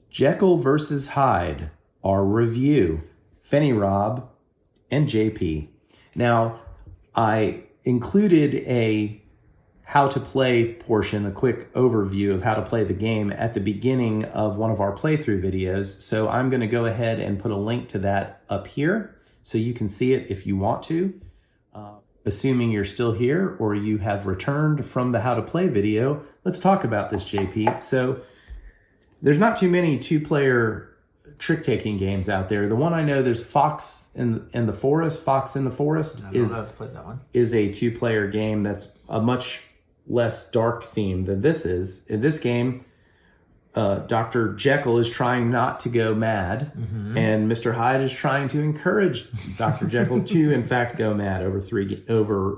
Jekyll versus Hyde, our review, fenirob, and JP. Now, I included a how to play portion, a quick overview of how to play the game at the beginning of one of our playthrough videos. So I'm going to go ahead and put a link to that up here so you can see it if you want to. Assuming you're still here or you have returned from the how to play video, let's talk about this, JP. So there's not too many two-player trick-taking games out there. The one I know, there's Fox in the Forest. Fox in the Forest I don't know if I've played that one. Is a two-player game that's a much less dark theme than this is. In this game, Dr. Jekyll is trying not to go mad, and Mr. Hyde is trying to encourage Dr. Jekyll to, in fact, go mad over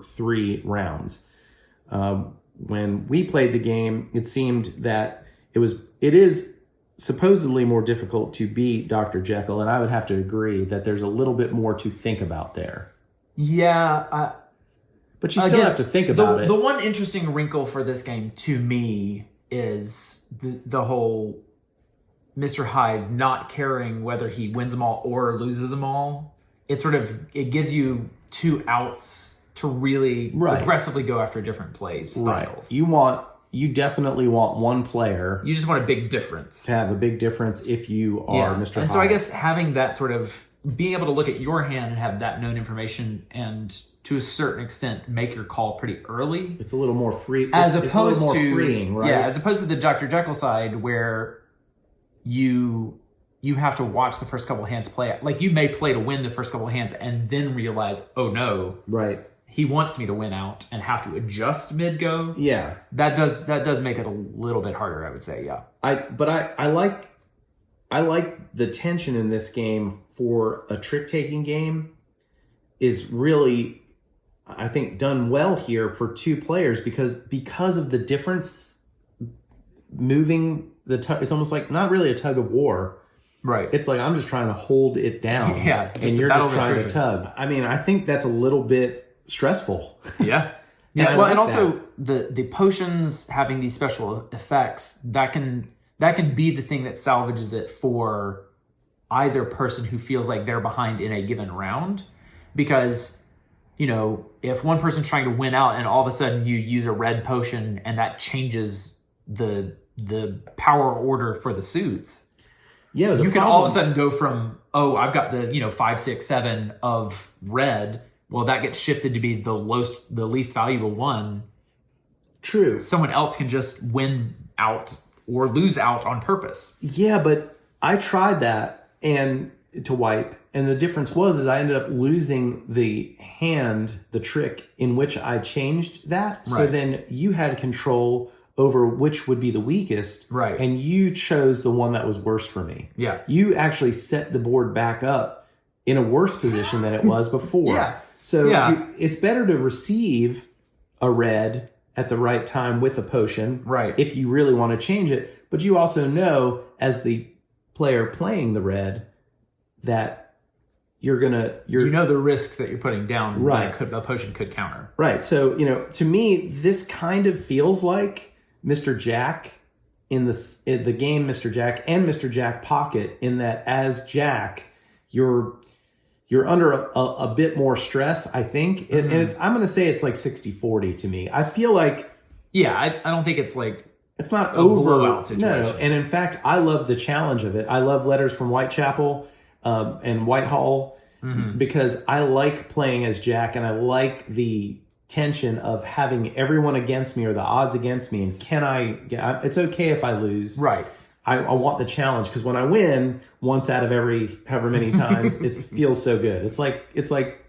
three rounds. When we played the game, it seemed that it is supposedly more difficult to beat Dr. Jekyll, and I would have to agree that there's a little bit more to think about there. Yeah. But you still have to think about it. The one interesting wrinkle for this game to me is the whole Mr. Hyde not caring whether he wins them all or loses them all. It gives you two outs to really aggressively go after different play styles. Right. You definitely want one player. You just want a big difference. To have a big difference if you are Mr. Hyde. And so I guess having that sort of, being able to look at your hand and have that known information and to a certain extent make your call pretty early. It's a little more free. As opposed to freeing, right? Yeah, as opposed to the Dr. Jekyll side where you have to watch the first couple of hands play. Like you may play to win the first couple of hands and then realize, oh no. Right. He wants me to win out and have to adjust mid-go. Yeah. That does make it a little bit harder, I would say, yeah. I like the tension in this game for a trick-taking game is really, I think, done well here for two players because of the difference moving it's almost like not really a tug of war. Right. It's like I'm just trying to hold it down. Yeah. And you're just trying to tug. I mean, I think that's a little bit stressful. Yeah. Yeah. And also the potions having these special effects, that can be the thing that salvages it for either person who feels like they're behind in a given round. Because, if one person's trying to win out and all of a sudden you use a red potion and that changes the power order for the suits. Yeah. You can all of a sudden go from, I've got the, 5, 6, 7 of red. Well, that gets shifted to be the least valuable one. True. Someone else can just win out or lose out on purpose. Yeah, but I tried that and to wipe, and the difference was I ended up losing the trick in which I changed that. Right. So then you had control over which would be the weakest. Right. And you chose the one that was worse for me. Yeah. You actually set the board back up in a worse position than it was before. Yeah. So it's better to receive a red at the right time with a potion, right? If you really want to change it. But you also know, as the player playing the red, that you know the risks that you're putting down, right? A potion could counter, right? So to me, this kind of feels like Mr. Jack in the game, Mr. Jack and Mr. Jack Pocket, in that as Jack, you're under a bit more stress, I think. And I'm going to say it's like 60-40 to me. I feel like... Yeah, I don't think it's like... It's not over... blowout situation. No, and in fact, I love the challenge of it. I love Letters from Whitechapel and Whitehall because I like playing as Jack, and I like the tension of having everyone against me or the odds against me. And it's okay if I lose. Right. I want the challenge, because when I win once out of every however many times, it feels so good. It's like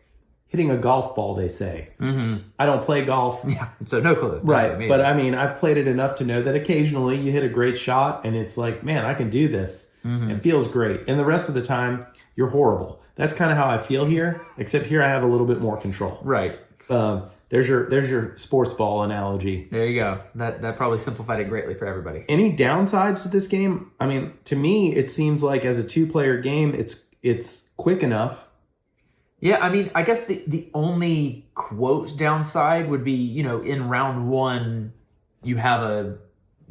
hitting a golf ball, they say. I don't play golf. Yeah, so no clue. Right, but I mean, I've played it enough to know that occasionally you hit a great shot and it's like, man, I can do this. It feels great. And the rest of the time, you're horrible. That's kind of how I feel here, except here I have a little bit more control. Right. There's your sports ball analogy. There you go. That probably simplified it greatly for everybody. Any downsides to this game? I mean, to me, it seems like as a two-player game, it's quick enough. Yeah, I mean, I guess the only quote downside would be, in round one, you have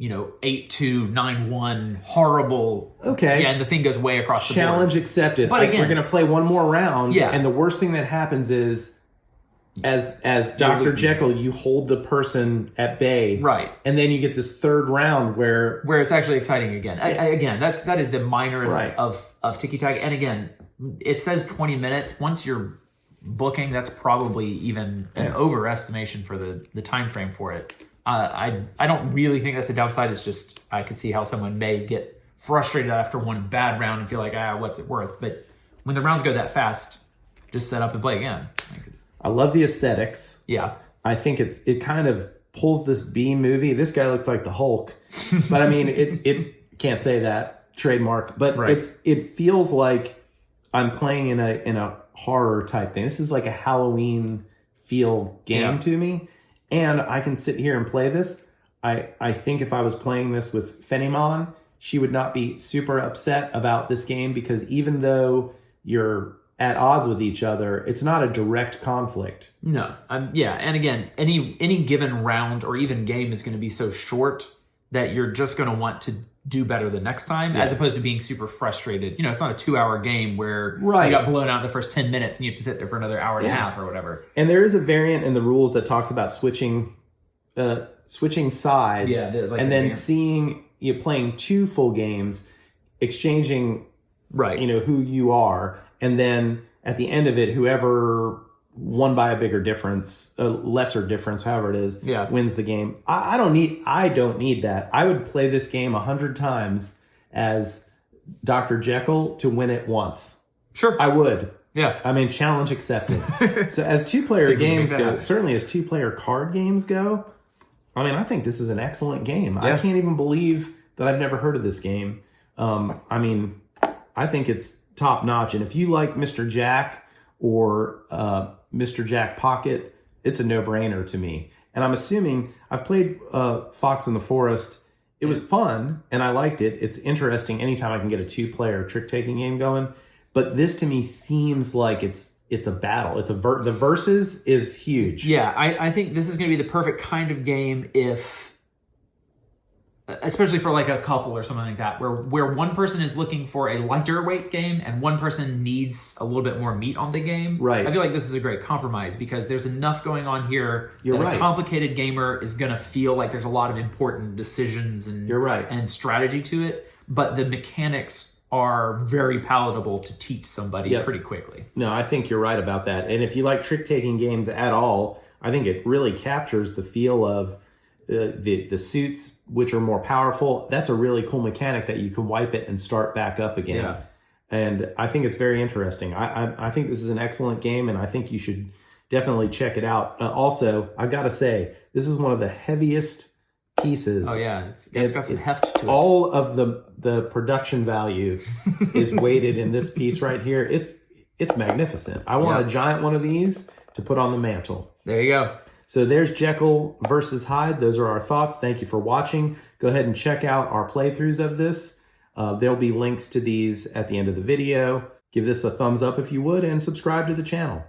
8-2, 9-1, horrible. Okay. Yeah, and the thing goes way across the board. Challenge accepted. But again, we're going to play one more round. Yeah. And the worst thing that happens is, as Dr. Jekyll, you hold the person at bay. Right. And then you get this third round where it's actually exciting again. Again, that is the minorest of tiki-taka. And again, it says 20 minutes. Once you're booking, that's probably even an overestimation for the time frame for it. I don't really think that's a downside. It's just I could see how someone may get frustrated after one bad round and feel like, what's it worth? But when the rounds go that fast, just set up and play again. I love the aesthetics. Yeah. I think it kind of pulls this B movie. This guy looks like the Hulk. But I mean, it can't say that, trademark. But it feels like I'm playing in a horror type thing. This is like a Halloween feel game to me. And I can sit here and play this. I think if I was playing this with Fenimon, she would not be super upset about this game, because even though you're at odds with each other, it's not a direct conflict. No. And again, any given round or even game is going to be so short that you're just going to want to do better the next time, as opposed to being super frustrated. It's not a 2-hour game where you got blown out in the first 10 minutes and you have to sit there for another hour and a half or whatever. And there is a variant in the rules that talks about switching sides, and then seeing you playing 2 full games, exchanging who you are, and then at the end of it, whoever won by a bigger difference, a lesser difference, however it is, wins the game. I don't need that. I would play this game 100 times as Dr. Jekyll to win it once. Sure. I would. Yeah. I mean, challenge accepted. So as 2-player games go, certainly as 2-player card games go, I mean, I think this is an excellent game. I can't even believe that I've never heard of this game. I mean, I think it's top notch. And if you like Mr. Jack or Mr. Jack Pocket, it's a no-brainer to me. And I'm assuming I've played Fox in the Forest. It was fun, and I liked it. It's interesting anytime I can get a 2-player trick-taking game going. But this to me seems like it's a battle. It's the versus is huge. Yeah, I think this is going to be the perfect kind of game especially for like a couple or something like that, where one person is looking for a lighter weight game and one person needs a little bit more meat on the game. Right. I feel like this is a great compromise, because there's enough going on here that a complicated gamer is going to feel like there's a lot of important decisions and strategy to it, but the mechanics are very palatable to teach somebody pretty quickly. No, I think you're right about that. And if you like trick-taking games at all, I think it really captures the feel of the suits, which are more powerful. That's a really cool mechanic that you can wipe it and start back up again. Yeah. And I think it's very interesting. I think this is an excellent game, and I think you should definitely check it out. Also, I got to say, this is one of the heaviest pieces. Oh, yeah. It's got some heft to it. All of the production value is weighted in this piece right here. It's magnificent. I want a giant one of these to put on the mantle. There you go. So there's Jekyll versus Hyde. Those are our thoughts. Thank you for watching. Go ahead and check out our playthroughs of this. There'll be links to these at the end of the video. Give this a thumbs up if you would, and subscribe to the channel.